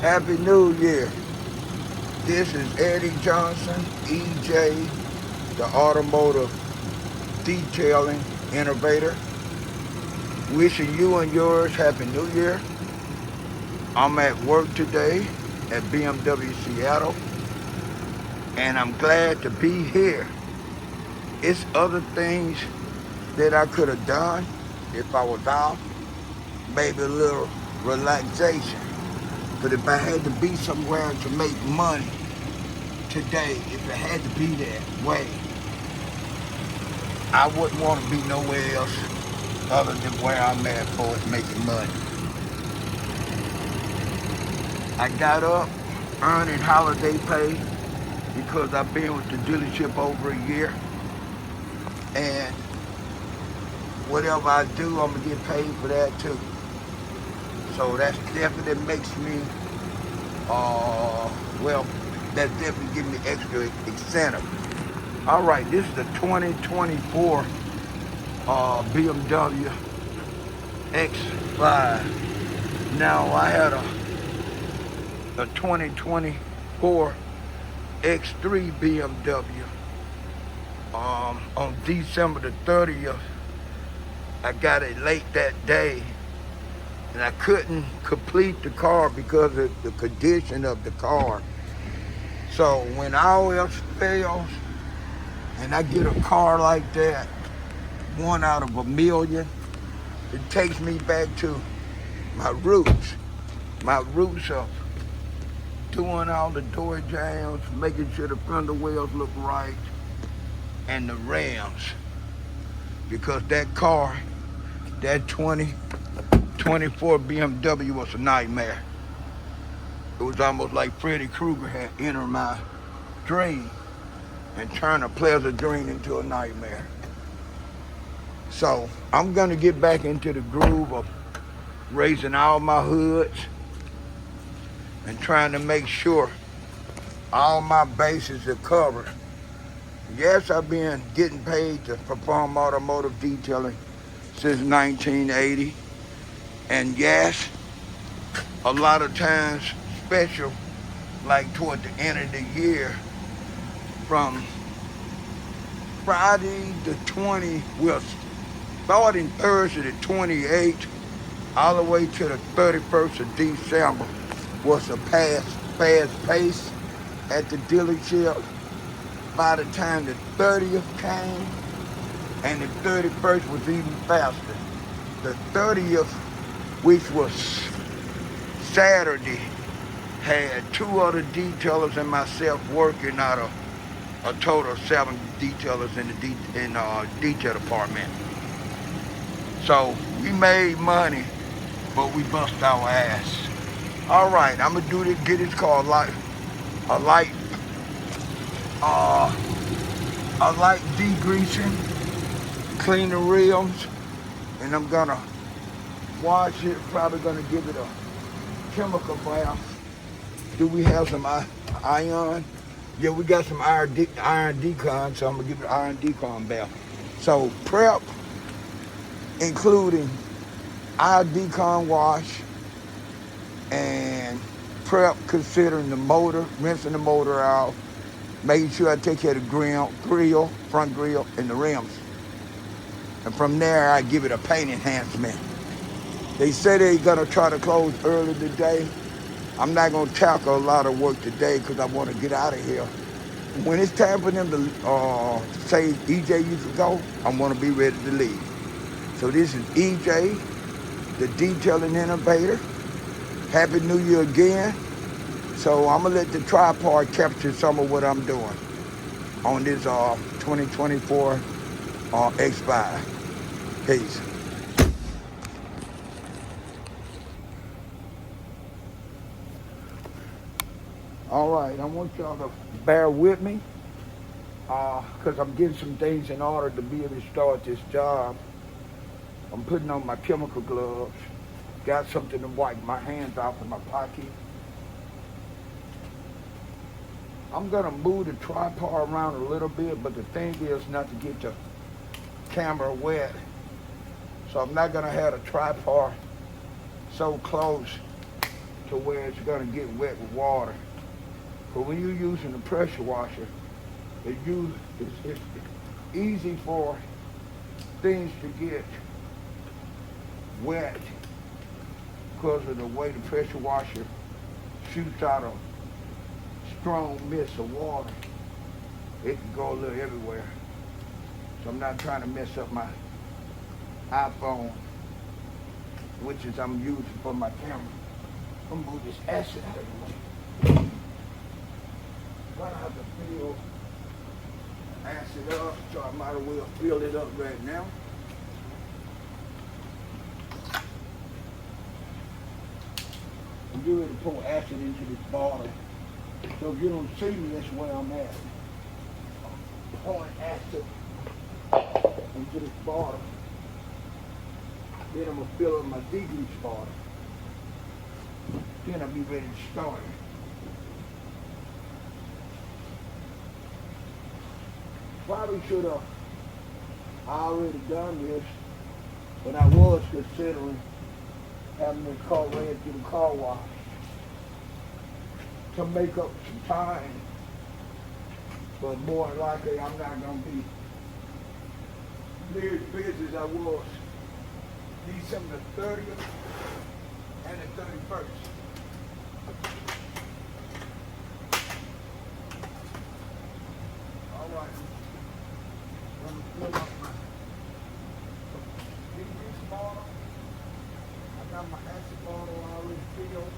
Happy New Year. This is Eddie Johnson, EJ, the automotive detailing innovator. Wishing you and yours Happy New Year. I'm at work today at BMW Seattle, and I'm glad to be here. It's other things that I could have done if I was out, maybe a little relaxation. But if I had to be somewhere to make money today, if it had to be that way, I wouldn't want to be nowhere else other than where I'm at for making money. I got up earning holiday pay because I've been with the dealership over a year, and whatever I do, I'm gonna get paid for that too. So that's definitely makes me, well, that definitely gives me extra incentive. All right, this is the 2024 BMW X5. Now I had a 2024 X3 BMW on December the 30th. I got it late that day, and I couldn't complete the car because of the condition of the car. So when all else fails, and I get a car like that, one out of a million, it takes me back to my roots. My roots of doing all the door jams, making sure the fender wells look right, and the rims. Because that car, that 2024 BMW was a nightmare. It was almost like Freddy Krueger had entered my dream and turned a pleasant dream into a nightmare. So I'm gonna get back into the groove of raising all my hoods and trying to make sure all my bases are covered. Yes, I've been getting paid to perform automotive detailing since 1980. And yes, a lot of times special, like toward the end of the year, from Friday the 20th, well, starting Thursday the 28th, all the way to the 31st of December, was a fast pace at the dealership. By the time the 30th came, and the 31st was even faster. The 30th, which was Saturday, had two other detailers and myself working out of a total of 7 detailers in the detail department. So we made money, but we bust our ass. All right, I'm gonna do this. Get this car a light degreasing, clean the rims, and I'm gonna wash it. Probably gonna give it a chemical bath. Do we have some iron? Yeah, we got some Iron DeCon, so I'm gonna give it an Iron DeCon bath. So prep, including Iron DeCon wash, and prep considering the motor, rinsing the motor out, making sure I take care of the grill, front grill, and the rims. And from there, I give it a paint enhancement. They say they're gonna try to close early today. I'm not gonna tackle a lot of work today because I want to get out of here. When it's time for them to say, EJ, you can go, I want to be ready to leave. So this is EJ, the detailing innovator. Happy New Year again. So I'm gonna let the tripod capture some of what I'm doing on this 2024 X5. Peace. All right, I want y'all to bear with me because I'm getting some things in order to be able to start this job. I'm putting on my chemical gloves, got something to wipe my hands off in my pocket. I'm gonna move the tripod around a little bit, but the thing is not to get the camera wet. So I'm not gonna have the tripod so close to where it's gonna get wet with water. But when you're using a pressure washer, it's easy for things to get wet because of the way the pressure washer shoots out a strong mist of water. It can go a little everywhere. So I'm not trying to mess up my iPhone, which is I'm using for my camera. I'm gonna move this acid out of the way. Gonna have to fill acid up, so I might as well fill it up right now. I'm getting ready to pour acid into this bottle. So if you don't see me, that's where I'm at. I'm pouring acid into this bottle. Then I'm gonna fill up my degrease bottle. Then I'll be ready to start it. Probably should have already done this, but I was considering having the car ran through the car wash to make up some time. But more than likely, I'm not gonna be near as busy as I was December 30th and the 31st. All right. I'm gonna fill up my degrease bottle. I got my acid bottle already filled.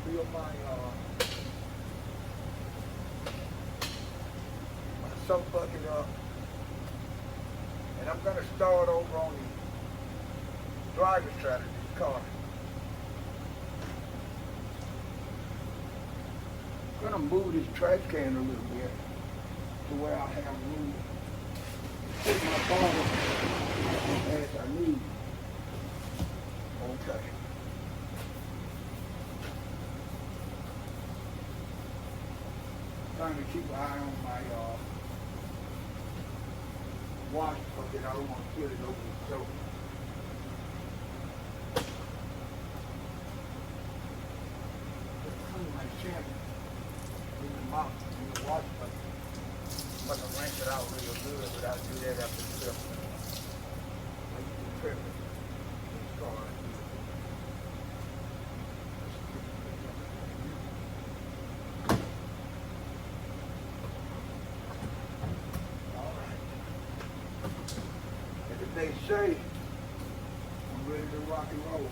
Fill my soap bucket up. And I'm gonna start over on the driver's side of this car. I'm gonna move this trash can a little bit to where I have room to put my bottle as I need. Okay. Trying to keep an eye on my wash bucket. I don't want to fill it over with soap. Clean my shampoo in the mouth, in the wash bucket. I'm going to rinse it out real good, but I'll do that after the trip. Make the trip. They say I'm ready to rock and roll.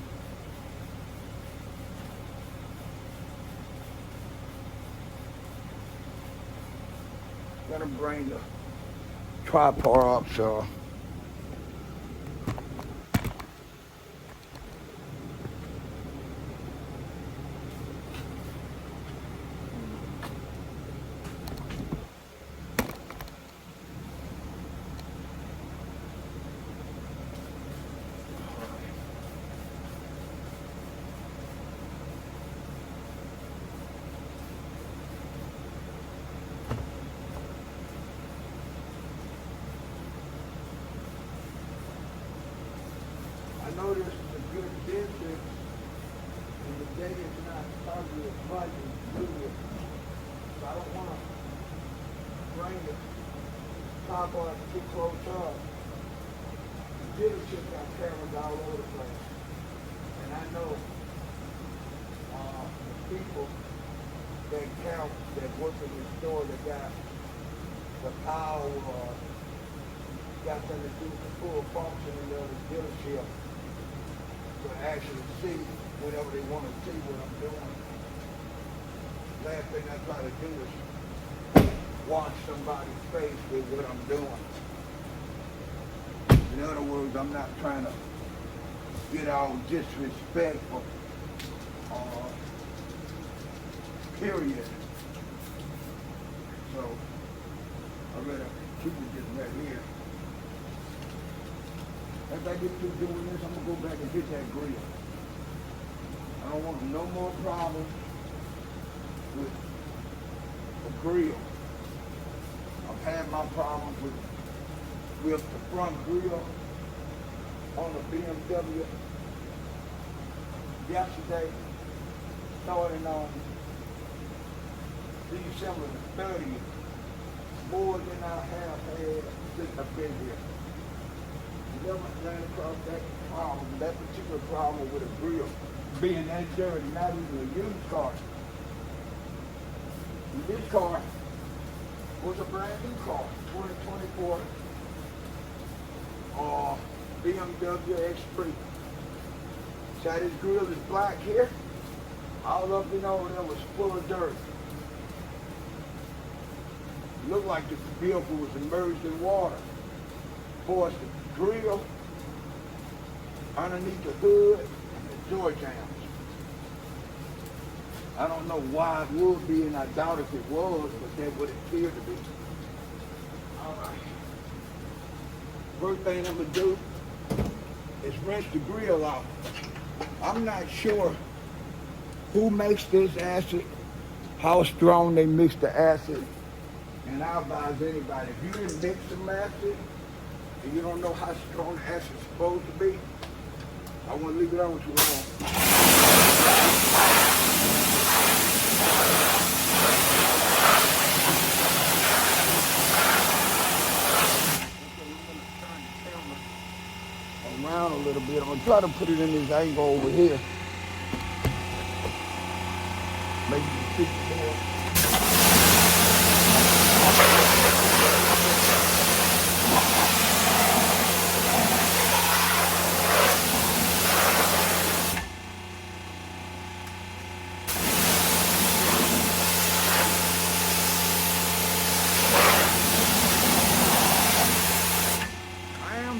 Gonna bring the tripod up so I know this is a good distance, and the day is not probably as much as usual. So I don't want to bring the top on too close up. The dealership got cameras all over the place. And I know the people that count, that work in the store, that got the power, got them to do the full functioning of the dealership. To actually see whatever they want to see what I'm doing. Last thing I try to do is watch somebody's face with what I'm doing. In other words, I'm not trying to get all disrespectful, period. So I better keep it just right here. As I get through doing this, I'm going to go back and hit that grill. I don't want no more problems with the grill. I've had my problems with with the front grill on the BMW yesterday, starting on December the 30th, more than I have had since I've been here. Never ran across that particular problem with a grill being that dirty, not even a used car. This car was a brand new car, 2024 BMW X5. So this grill is black here. All up and over there was full of dirt. It looked like the vehicle was immersed in water. Of course, the grill underneath the hood and the door jambs. I don't know why it would be, and I doubt if it was, but that would appear to be. All right. First thing I'm gonna do is rinse the grill out. I'm not sure who makes this acid, how strong they mix the acid, and I'll advise anybody, if you didn't mix some acid and you don't know how strong the acid's supposed to be, I won't leave it on too long. Around a little bit. I'm gonna try to put it in this angle over here. Maybe you see more.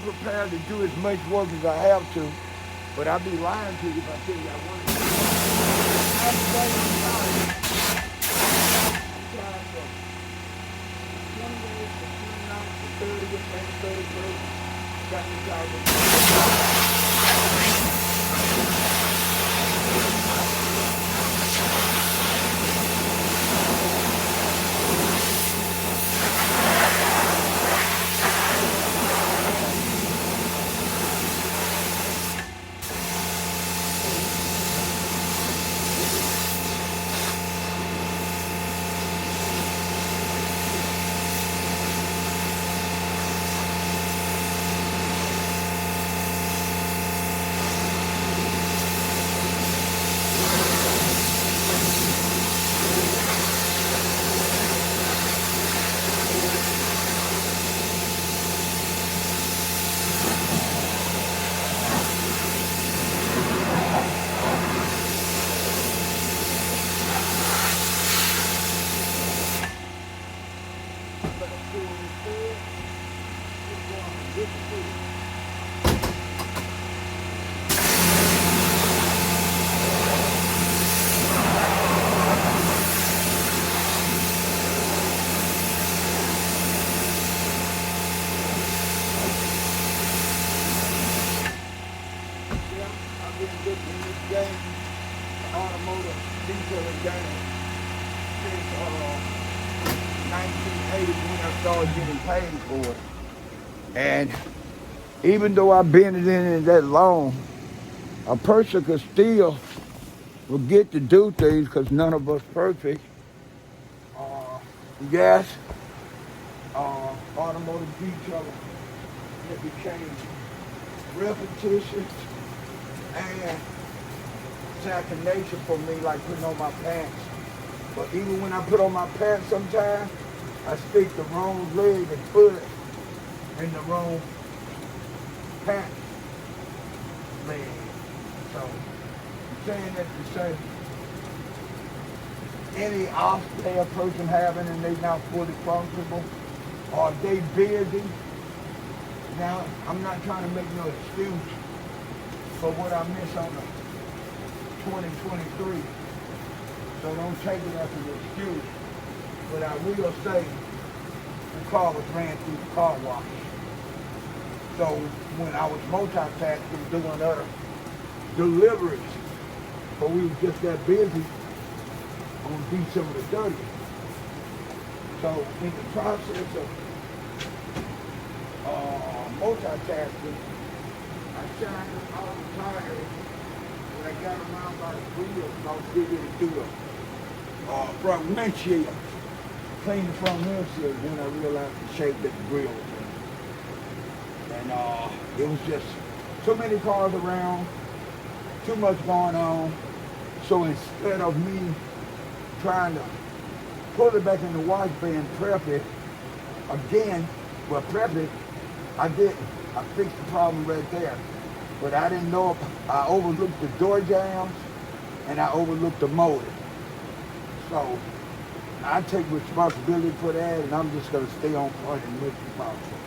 Prepared to do as much work as I have to, but I'd be lying to you if I tell you I want to. I'm trying from 28th to 29th to 30th and 31st. Got me started. Automotive detailing game since 1980 when I started getting paid for it. And even though I've been in it that long, a person could still forget to do things because none of us perfect. Yes, automotive detailing, it became repetitious and second nature for me, like putting on my pants. But even when I put on my pants sometimes, I stick the wrong leg and foot in the wrong pants leg. So I'm saying that to say any off day a person having and they not fully functional, or they busy. Now I'm not trying to make no excuse for what I miss on the 2023, so don't take it as an excuse, but I will say the car was ran through the car wash. So when I was multitasking doing other deliveries, but we were just that busy on December the 30th. So in the process of multitasking. I shined all the tires. When I got around by the wheels, I was getting ready to do the front windshield. Clean the front windshield, then I realized the shape that the grill was in. And it was just too many cars around, too much going on. So instead of me trying to pull it back in the wash bay and prep it again, prep it, I didn't. I fixed the problem right there. But I didn't know if I overlooked the door jams and I overlooked the motor. So I take responsibility for that, and I'm just going to stay on point and make it possible.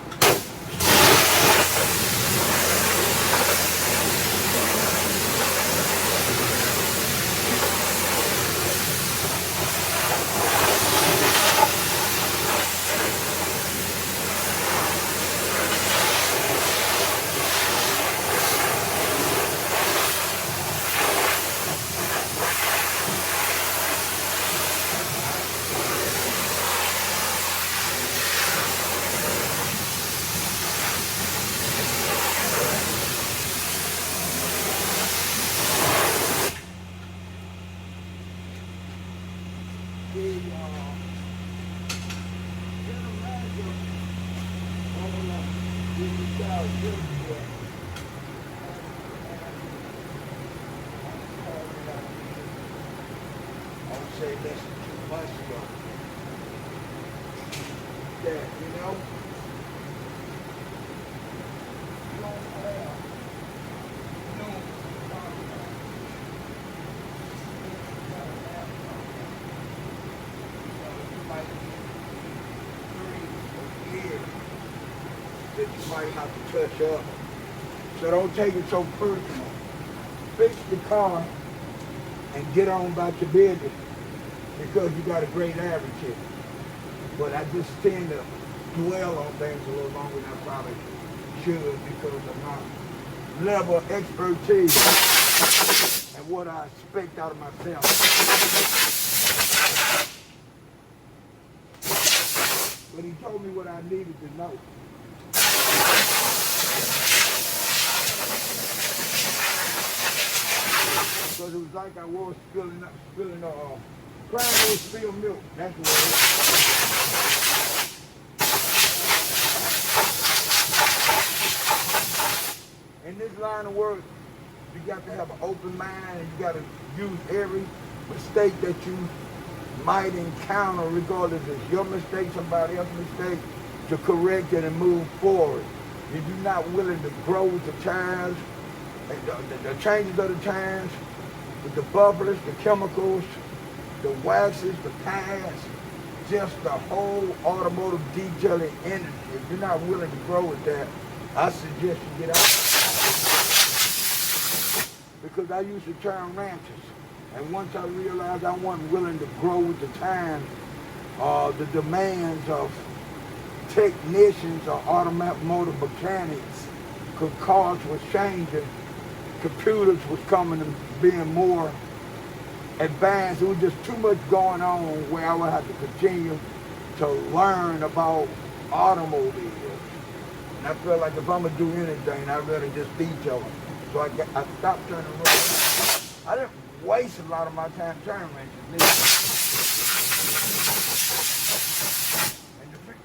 I would say less than 2 months ago. That, you know, you don't have no you might be 3 years that you might have to touch up. So don't take it so personal. Fix the car and get on about your business because you got a great average here. But I just tend to dwell on things a little longer than I probably should because of my level of expertise and what I expect out of myself. But he told me what I needed to know. Because it was like I was spilling crying over spilled milk. That's what it was. In this line of work, you got to have an open mind and you got to use every mistake that you might encounter, regardless if it's your mistake, somebody else's mistake, to correct it and move forward. If you're not willing to grow with the times, the changes of the times, with the buffers, the chemicals, the waxes, the pads, just the whole automotive detailing industry. If you're not willing to grow with that, I suggest you get out. Because I used to turn ranches. And once I realized I wasn't willing to grow with the times, the demands of technicians or automotive mechanics, because cars were changing, computers was coming and being more advanced. It was just too much going on where I would have to continue to learn about automobiles. And I feel like if I'm going to do anything, I'd rather just detail them. So I stopped turning wrenches. I didn't waste a lot of my time turning wrenches.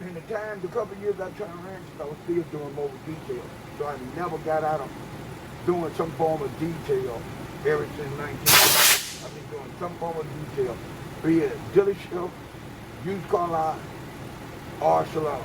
And the couple of years I turned wrenches, I was still doing more detail. So I never got out of doing some form of detail ever since 19. I've been doing some form of detail, be it a dealership, used car lot, or salon.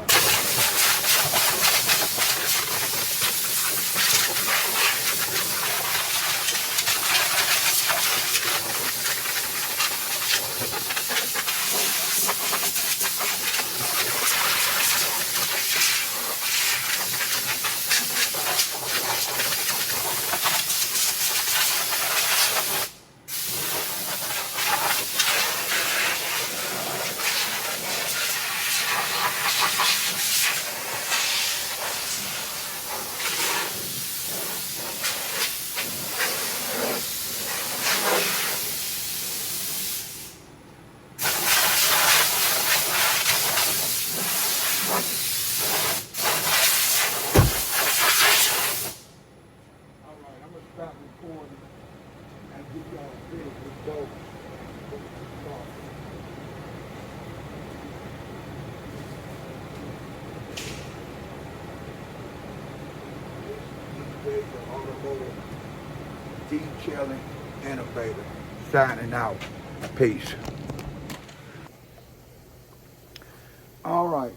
always an automotive detailing innovator. Signing out. Peace. All right.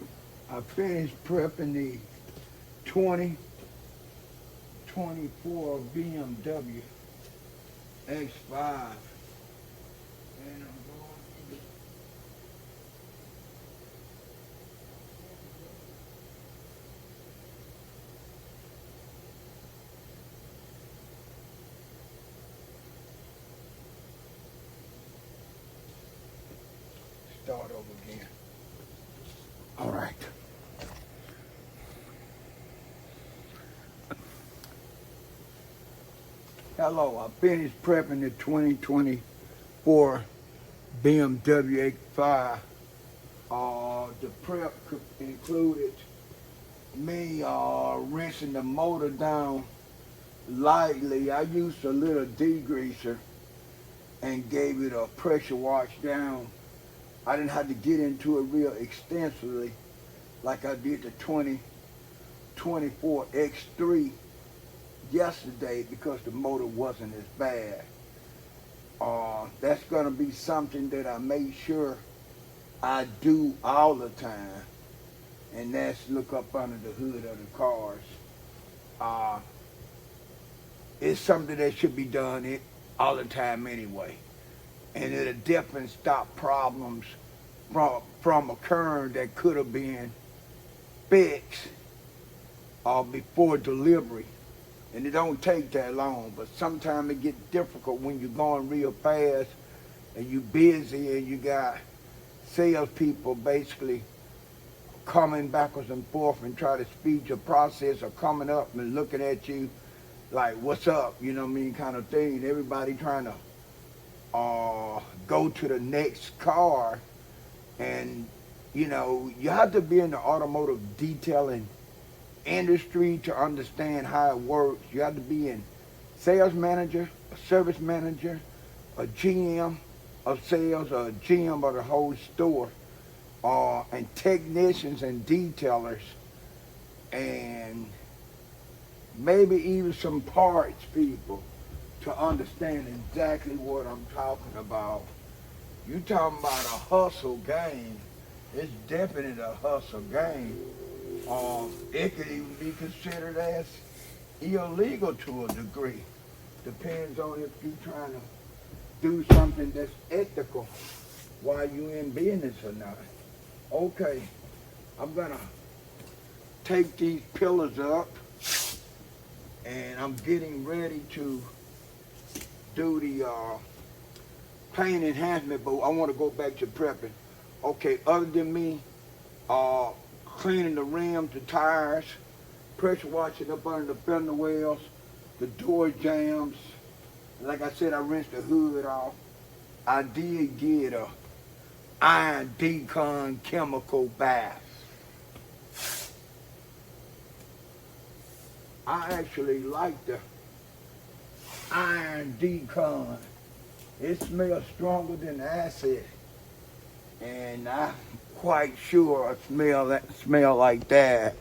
I finished prepping the 2024 BMW X5. And I'm going to start over again. All right. Hello, I finished prepping the 2024 BMW X5. The prep included me rinsing the motor down lightly. I used a little degreaser and gave it a pressure wash down. I didn't have to get into it real extensively like I did the 2024 X3 yesterday because the motor wasn't as bad. That's going to be something that I make sure I do all the time, and that's look up under the hood of the cars. It's something that should be done all the time anyway, and it'll definitely stop problems from occurring that could have been fixed before delivery. And it don't take that long, but sometimes it gets difficult when you're going real fast and you're busy and you got salespeople basically coming backwards and forth and try to speed your process, or coming up and looking at you like, what's up, you know what I mean, kind of thing. Everybody trying to go to the next car. And, you know, you have to be in the automotive detailing industry to understand how it works. You have to be in sales manager, a service manager, a GM of sales, or a GM of the whole store, and technicians and detailers, and maybe even some parts people to understand exactly what I'm talking about. You talking about a hustle game. It's definitely a hustle game. It could even be considered as illegal to a degree. Depends on if you're trying to do something that's ethical while you in business or not. Okay, I'm gonna take these pillars up, and I'm getting ready to do the paint enhancement, but I want to go back to prepping. Okay, other than me cleaning the rims, the tires, pressure washing up under the fender wells, the door jams. Like I said, I rinsed the hood off. I did get a Iron DeCon Chemical bath. I actually like the Iron DeCon. It smells stronger than acid, and I'm quite sure a smell like that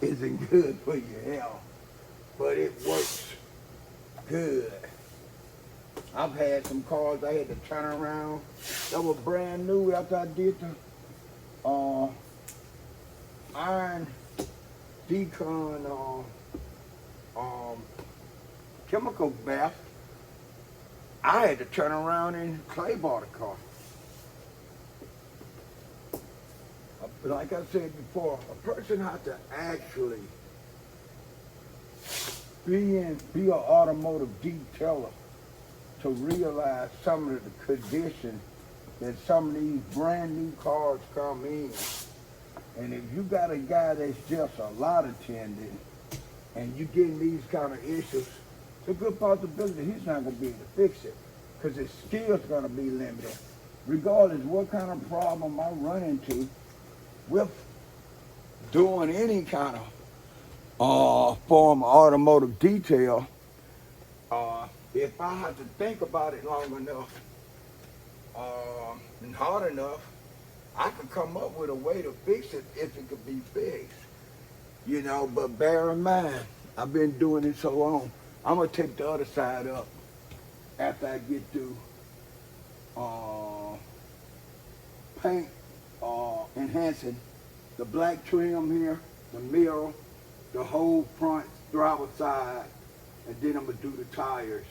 isn't good for your health, but it works good. I've had some cars I had to turn around that were brand new after I did the Iron DeCon chemical bath. I had to turn around and clay bar the car. Like I said before, a person has to actually be an automotive detailer to realize some of the conditions that some of these brand new cars come in. And if you got a guy that's just a lot attending and you getting these kind of issues, it's a good possibility he's not going to be able to fix it, because his skills going to be limited. Regardless what kind of problem I run into with doing any kind of form of automotive detail, if I have to think about it long enough and hard enough, I could come up with a way to fix it if it could be fixed. You know, but bear in mind, I've been doing it so long. I'm gonna take the other side up after I get through paint enhancing the black trim here, the mirror, the whole front driver's side, and then I'm gonna do the tires,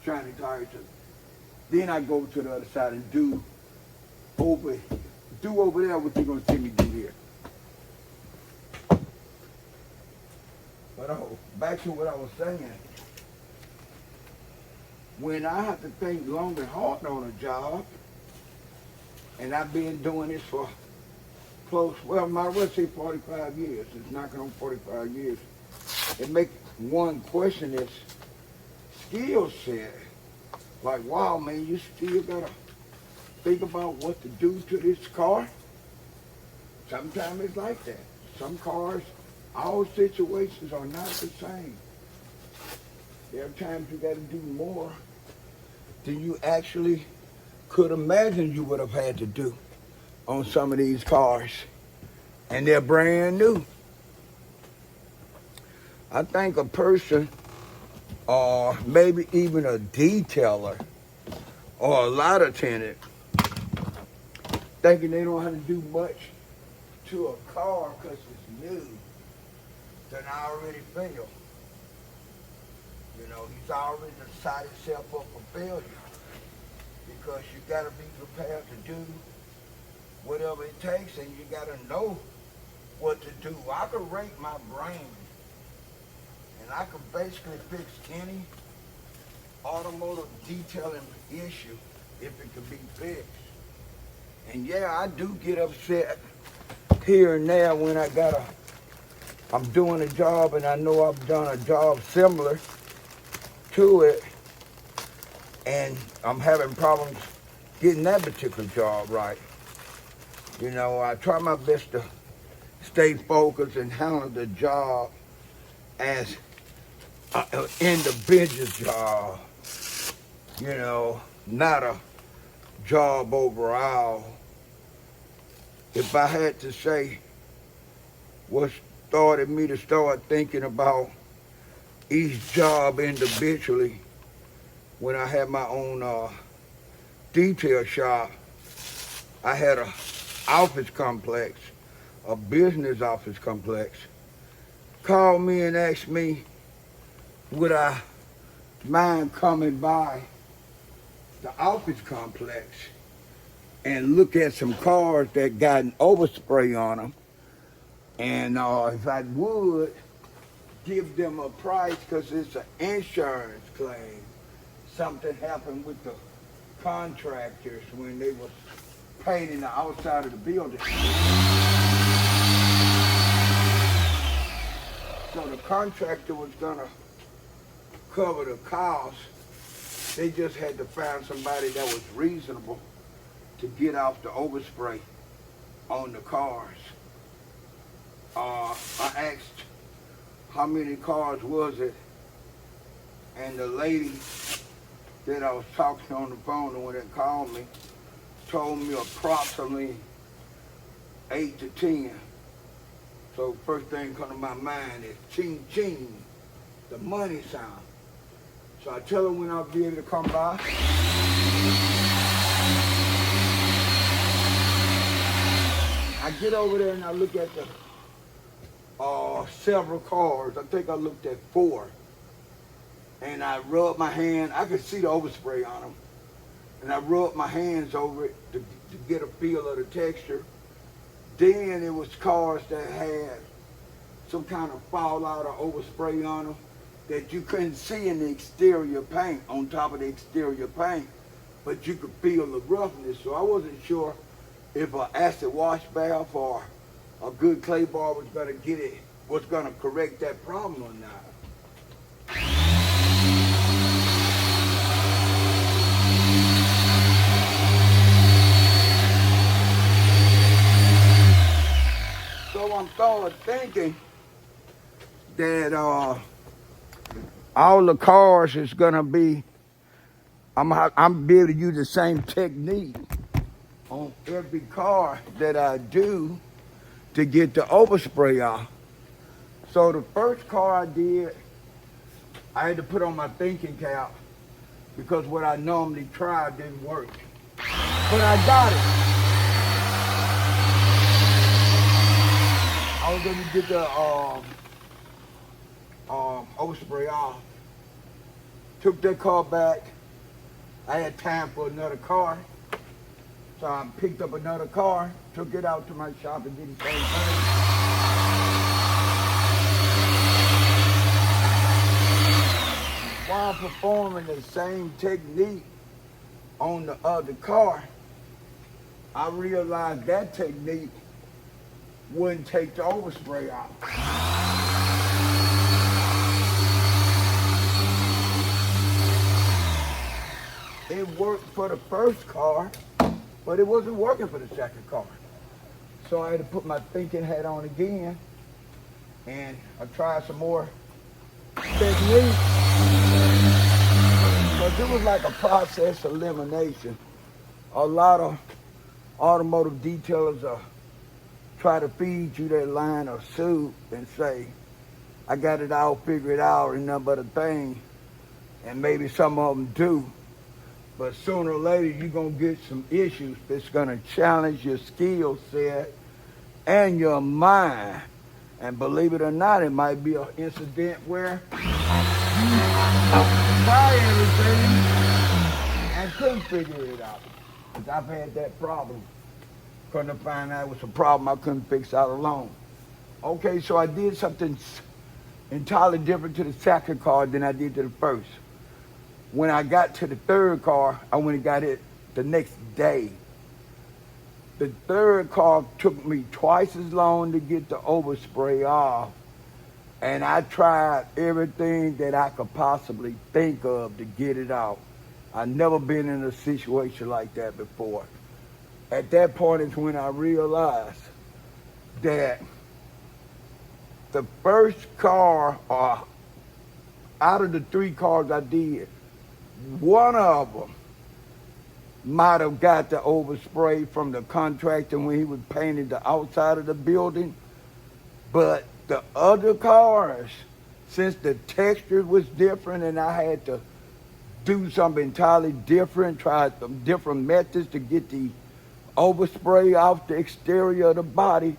shiny tires. Then I go to the other side and do over there what you're gonna see me do here. But back to what I was saying. When I have to think long and hard on a job, and I've been doing this for might as well say 45 years. It's knocking on 45 years. It makes one question this skill set. Like, wow, man, you still gotta think about what to do to this car? Sometimes it's like that. Some cars, all situations are not the same. There are times you gotta do more than you actually could imagine you would have had to do on some of these cars. And they're brand new. I think a person, or maybe even a detailer, or a lot of tenant, thinking they don't have to do much to a car because it's new, then I already failed. You know, he's already set himself up for failure, because you got to be prepared to do whatever it takes, and you got to know what to do. I could rake my brain, and I could basically fix any automotive detailing issue if it could be fixed. And yeah, I do get upset here and there when I'm doing a job and I know I've done a job similar to it, and I'm having problems getting that particular job right. You know, I try my best to stay focused and handle the job as an individual job, you know, not a job overall. If I had to say what started me to start thinking about each job individually, when I had my own detail shop, I had a office complex, a business office complex, called me and asked me, would I mind coming by the office complex and look at some cars that got an overspray on them, and if I would, give them a price because it's an insurance claim. Something happened with the contractors when they was painting the outside of the building. So the contractor was gonna cover the cost. They just had to find somebody that was reasonable to get off the overspray on the cars. I asked how many cars was it, and the lady that I was talking on the phone, the one that called me, told me approximately 8 to 10. So first thing come to my mind is ching ching, the money sound. So I tell her when I'll be able to come by. I get over there and I look at the several cars. I think I looked at 4. And I rubbed my hand. I could see the overspray on them. And I rubbed my hands over it to get a feel of the texture. Then it was cars that had some kind of fallout or overspray on them that you couldn't see in the exterior paint, on top of the exterior paint, but you could feel the roughness. So I wasn't sure if an acid wash bath or a good clay bar was gonna correct that problem or not. So I'm started thinking that all the cars is gonna be, I'm be able to use the same technique on every car that I do to get the overspray off. So the first car I did, I had to put on my thinking cap because what I normally tried didn't work. But I got it. I was gonna get the overspray off. Took that car back. I had time for another car. So I picked up another car, took it out to my shop and did the same thing. While performing the same technique on the other car, I realized that technique wouldn't take the overspray out. It worked for the first car, but it wasn't working for the second car. So I had to put my thinking hat on again, and I tried some more techniques. Because it was like a process elimination. A lot of automotive detailers try to feed you that line of soup and say, I got it all figured out and nothing but a thing. And maybe some of them do. But sooner or later, you're going to get some issues that's going to challenge your skill set and your mind. And believe it or not, it might be an incident where you try everything and couldn't figure it out. Because I've had that problem. Couldn't find out it was a problem I couldn't fix out alone. Okay, so I did something entirely different to the second car than I did to the first. When I got to the third car, I went and got it the next day. The third car took me twice as long to get the overspray off, and I tried everything that I could possibly think of to get it out. I've never been in a situation like that before. At that point is when I realized that the first car, out of the 3 cars I did, one of them might have got the overspray from the contractor when he was painting the outside of the building. But the other cars, since the texture was different and I had to do something entirely different, try some different methods to get the overspray off the exterior of the body,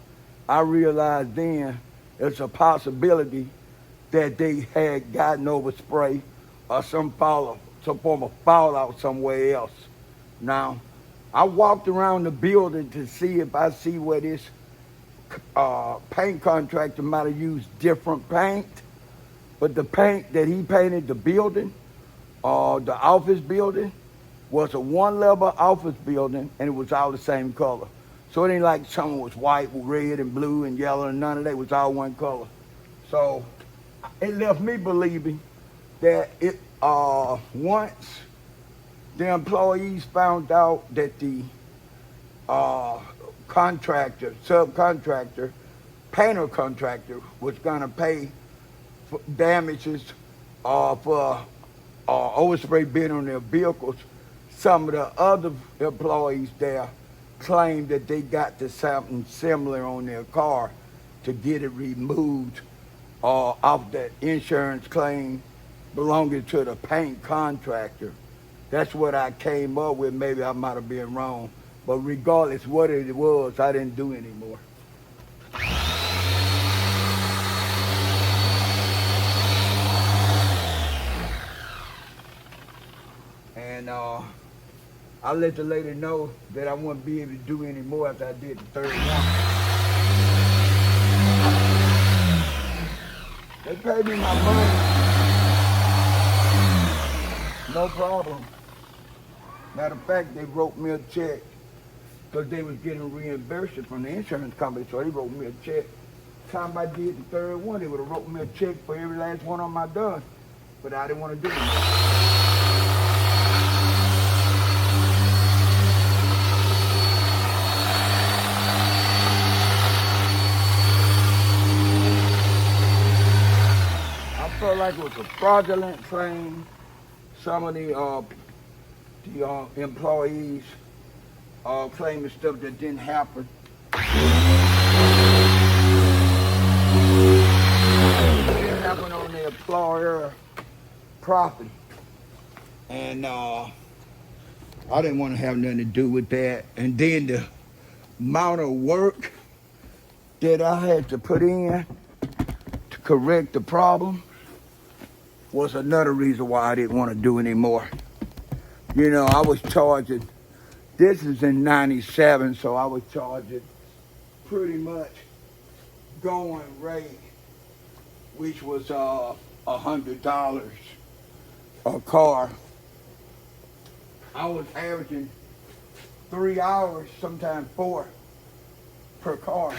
I realized then it's a possibility that they had gotten overspray or some form of fallout somewhere else. Now, I walked around the building to see if I see where this paint contractor might have used different paint, but the paint that he painted the building, the office building, was a one-level office building, and it was all the same color. So it ain't like someone was white, red, and blue, and yellow, and none of that. It was all one color. So it left me believing that once the employees found out that the subcontractor, painter contractor was gonna pay for damages for overspray being on their vehicles, some of the other employees there claimed that they got to something similar on their car to get it removed off that insurance claim belonging to the paint contractor. That's what I came up with. Maybe I might have been wrong. But regardless what it was, I didn't do anymore. And I let the lady know that I wouldn't be able to do any more after I did the third one. They paid me my money. No problem. Matter of fact, they wrote me a check because they was getting reimbursed from the insurance company, so they wrote me a check. Time I did the third one, they would have wrote me a check for every last one of my done, but I didn't want to do it. I felt like it was a fraudulent claim. Some of the employees claiming stuff that didn't happen. It didn't happen on the employer property. And I didn't want to have nothing to do with that. And then the amount of work that I had to put in to correct the problem was another reason why I didn't want to do anymore. You know, I was charging, this is in 97, so I was charging pretty much going rate, which was $100 a car. I was averaging 3 hours, sometimes 4 per car.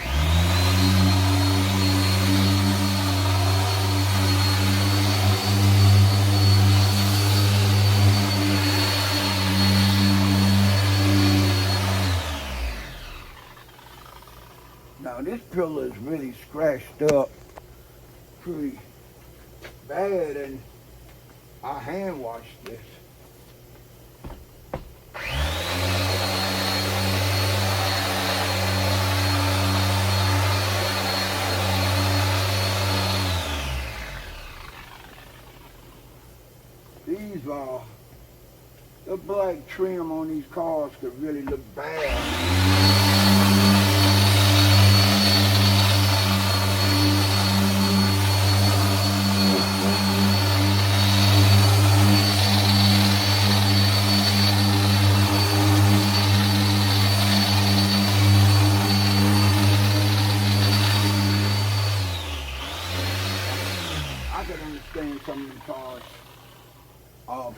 Now this pillar is really scratched up pretty bad, and I hand washed this. These the black trim on these cars could really look bad. I could understand some of the cars,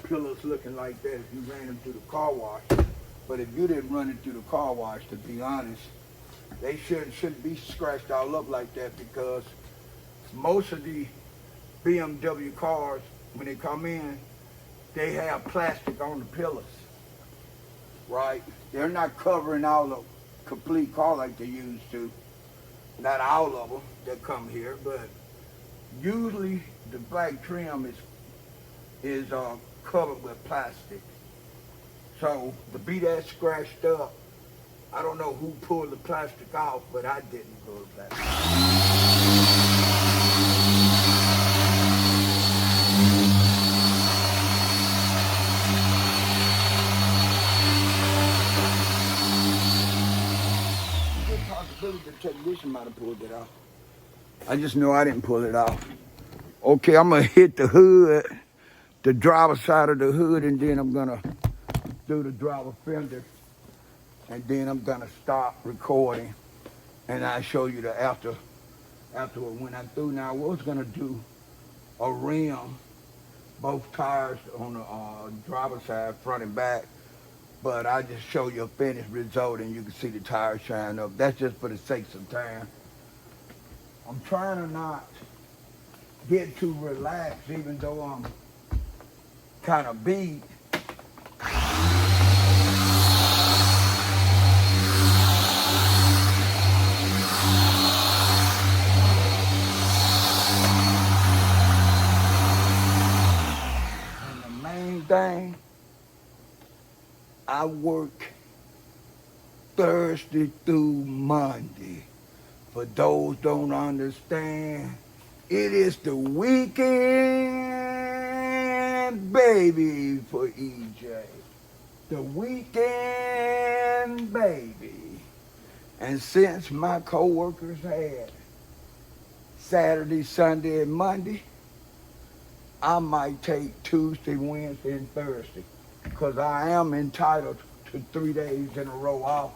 pillars looking like that if you ran them through the car wash. But if you didn't run it through the car wash, to be honest, they shouldn't be scratched all up like that, because most of the BMW cars, when they come in, they have plastic on the pillars, right? They're not covering all the complete car like they used to. Not all of them that come here, but usually the black trim is covered with plastic. So to be that scratched up, I don't know who pulled the plastic off, but I didn't pull the plastic off. Good possibility the technician might have pulled it off. I just know I didn't pull it off. Okay, I'm gonna hit the hood, the driver's side of the hood, and then I'm gonna do the driver fender, and then I'm gonna stop recording, and I'll show you the afterward when I'm through. Now I was gonna do a rim, both tires on the driver's side, front and back, but I just show you a finished result, and you can see the tires shine up. That's just for the sake of time. I'm trying to not get too relaxed, even though I'm kind of beat. And the main thing, I work Thursday through Monday. For those don't understand, it is the weekend, baby, for EJ. The weekend, baby. And since my co-workers had Saturday, Sunday, and Monday, I might take Tuesday, Wednesday, and Thursday, because I am entitled to 3 days in a row off,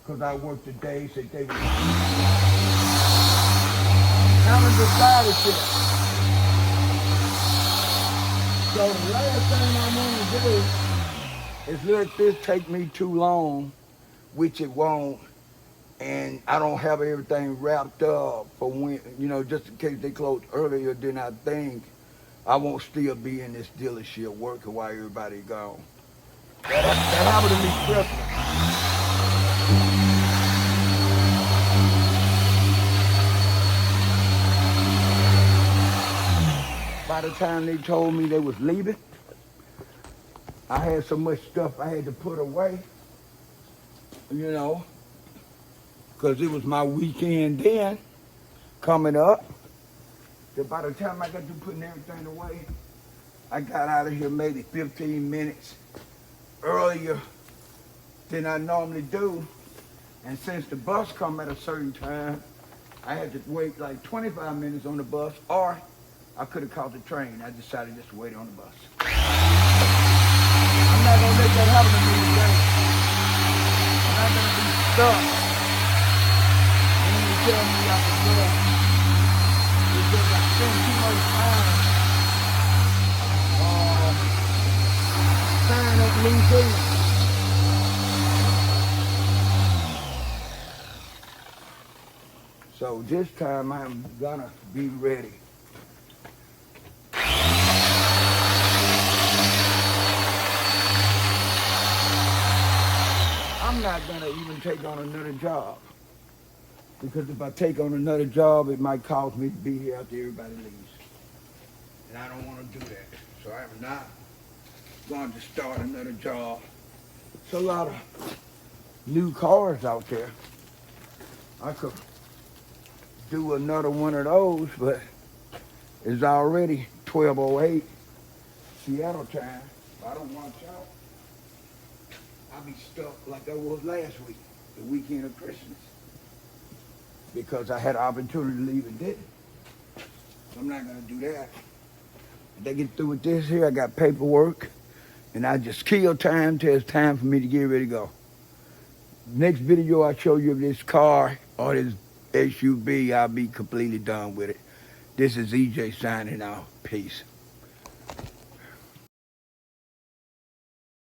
because I work the days that they were. Haven't decided yet. So the last thing I want to do is let this take me too long, which it won't, and I don't have everything wrapped up for when, just in case they close earlier than I think, I won't still be in this dealership working while everybody gone. That happened to me Christmas. By the time they told me they was leaving, I had so much stuff I had to put away, because it was my weekend then coming up, that by the time I got to putting everything away, I got out of here maybe 15 minutes earlier than I normally do. And since the bus come at a certain time, I had to wait like 25 minutes on the bus, or I could have caught the train. I decided just to wait on the bus. I'm not gonna let that happen to me today. I'm not gonna be stuck. And then you tell me I can go because I spend too much time tearing up loose ends. So this time I'm gonna be ready. I'm not gonna even take on another job, because if I take on another job, it might cause me to be here after everybody leaves. And I don't want to do that. So I'm not going to start another job. It's a lot of new cars out there. I could do another one of those, but it's already 12:08 Seattle time. If I don't watch out, I'll be stuck like I was last week, the weekend of Christmas, because I had an opportunity to leave and didn't. So I'm not gonna do that. If they get through with this here, I got paperwork, and I just kill time till it's time for me to get ready to go. Next video I show you of this car or this SUV, I'll be completely done with it. This is EJ signing out. Peace.